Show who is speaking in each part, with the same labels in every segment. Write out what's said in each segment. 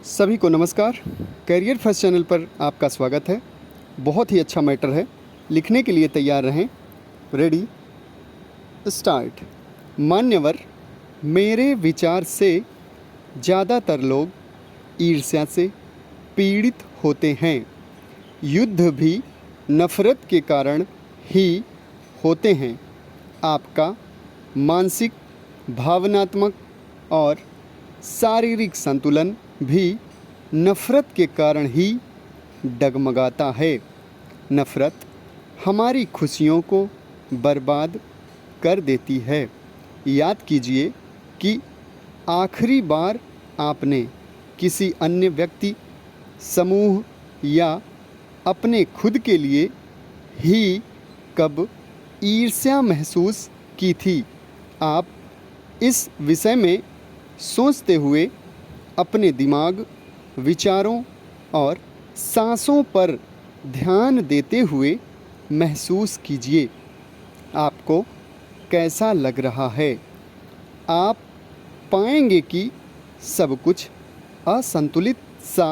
Speaker 1: सभी को नमस्कार। करियर फर्स्ट चैनल पर आपका स्वागत है। बहुत ही अच्छा मैटर है, लिखने के लिए तैयार रहें। Ready start. मान्यवर, मेरे विचार से ज़्यादातर लोग ईर्ष्या से पीड़ित होते हैं। युद्ध भी नफ़रत के कारण ही होते हैं। आपका मानसिक, भावनात्मक और शारीरिक संतुलन भी नफ़रत के कारण ही डगमगाता है। नफ़रत हमारी खुशियों को बर्बाद कर देती है। याद कीजिए कि आखिरी बार आपने किसी अन्य व्यक्ति, समूह या अपने खुद के लिए ही कब ईर्ष्या महसूस की थी। आप इस विषय में सोचते हुए अपने दिमाग, विचारों और सांसों पर ध्यान देते हुए महसूस कीजिए, आपको कैसा लग रहा है। आप पाएंगे कि सब कुछ असंतुलित सा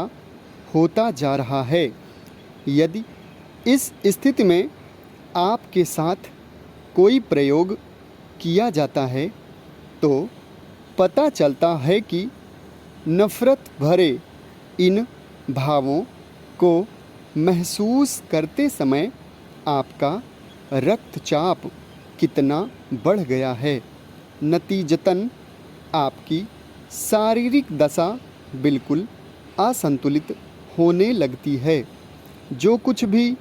Speaker 1: होता जा रहा है। यदि इस स्थिति में आपके साथ कोई प्रयोग किया जाता है तो पता चलता है कि नफ़रत भरे इन भावों को महसूस करते समय आपका रक्तचाप कितना बढ़ गया है। नतीजतन आपकी शारीरिक दशा बिल्कुल असंतुलित होने लगती है। जो कुछ भी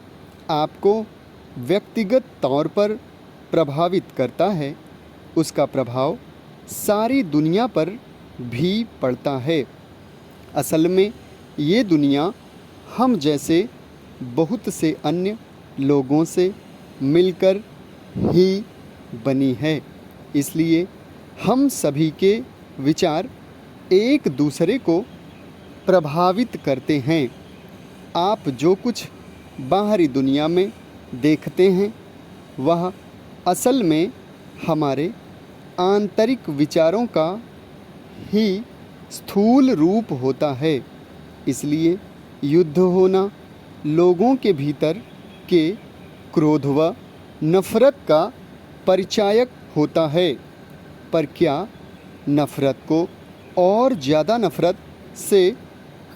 Speaker 1: आपको व्यक्तिगत तौर पर प्रभावित करता है, उसका प्रभाव सारी दुनिया पर भी पड़ता है। असल में ये दुनिया हम जैसे बहुत से अन्य लोगों से मिलकर ही बनी है। इसलिए हम सभी के विचार एक दूसरे को प्रभावित करते हैं। आप जो कुछ बाहरी दुनिया में देखते हैं वह असल में हमारे आंतरिक विचारों का ही स्थूल रूप होता है। इसलिए युद्ध होना लोगों के भीतर के क्रोध व नफ़रत का परिचायक होता है। पर क्या नफ़रत को और ज़्यादा नफ़रत से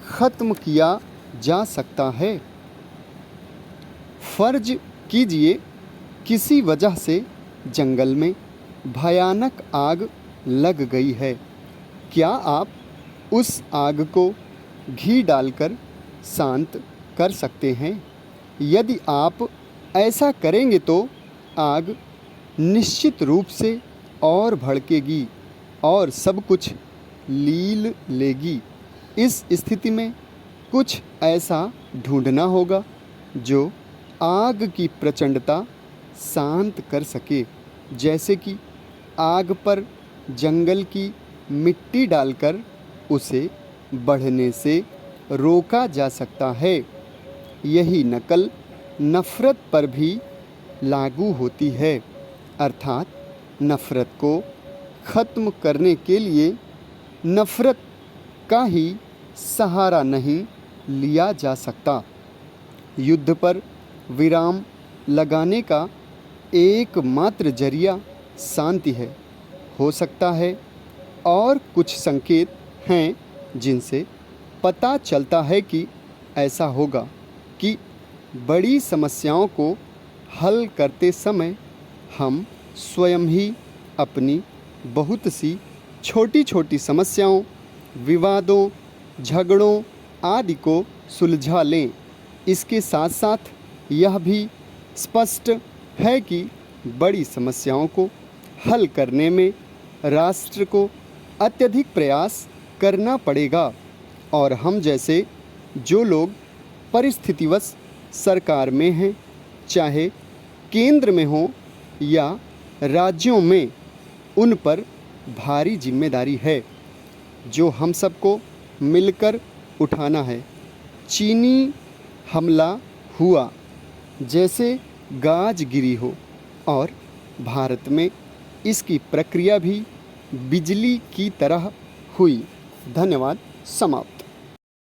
Speaker 1: ख़त्म किया जा सकता है? फ़र्ज़ कीजिए किसी वजह से जंगल में भयानक आग लग गई है। क्या आप उस आग को घी डालकर शांत कर सकते हैं? यदि आप ऐसा करेंगे तो आग निश्चित रूप से और भड़केगी और सब कुछ लील लेगी। इस स्थिति में कुछ ऐसा ढूंढना होगा जो आग की प्रचंडता शांत कर सके, जैसे कि आग पर जंगल की मिट्टी डालकर उसे बढ़ने से रोका जा सकता है। यही नकल नफ़रत पर भी लागू होती है। अर्थात नफ़रत को ख़त्म करने के लिए नफ़रत का ही सहारा नहीं लिया जा सकता। युद्ध पर विराम लगाने का एकमात्र जरिया शांति है। हो सकता है और कुछ संकेत हैं जिनसे पता चलता है कि ऐसा होगा कि बड़ी समस्याओं को हल करते समय हम स्वयं ही अपनी बहुत सी छोटी छोटी समस्याओं, विवादों, झगड़ों आदि को सुलझा लें। इसके साथ साथ यह भी स्पष्ट है कि बड़ी समस्याओं को हल करने में राष्ट्र को अत्यधिक प्रयास करना पड़ेगा और हम जैसे जो लोग परिस्थितिवश सरकार में हैं, चाहे केंद्र में हों या राज्यों में, उन पर भारी जिम्मेदारी है जो हम सबको मिलकर उठाना है। चीनी हमला हुआ जैसे गाज गिरी हो और भारत में इसकी प्रक्रिया भी बिजली की तरह हुई। धन्यवाद। समाप्त।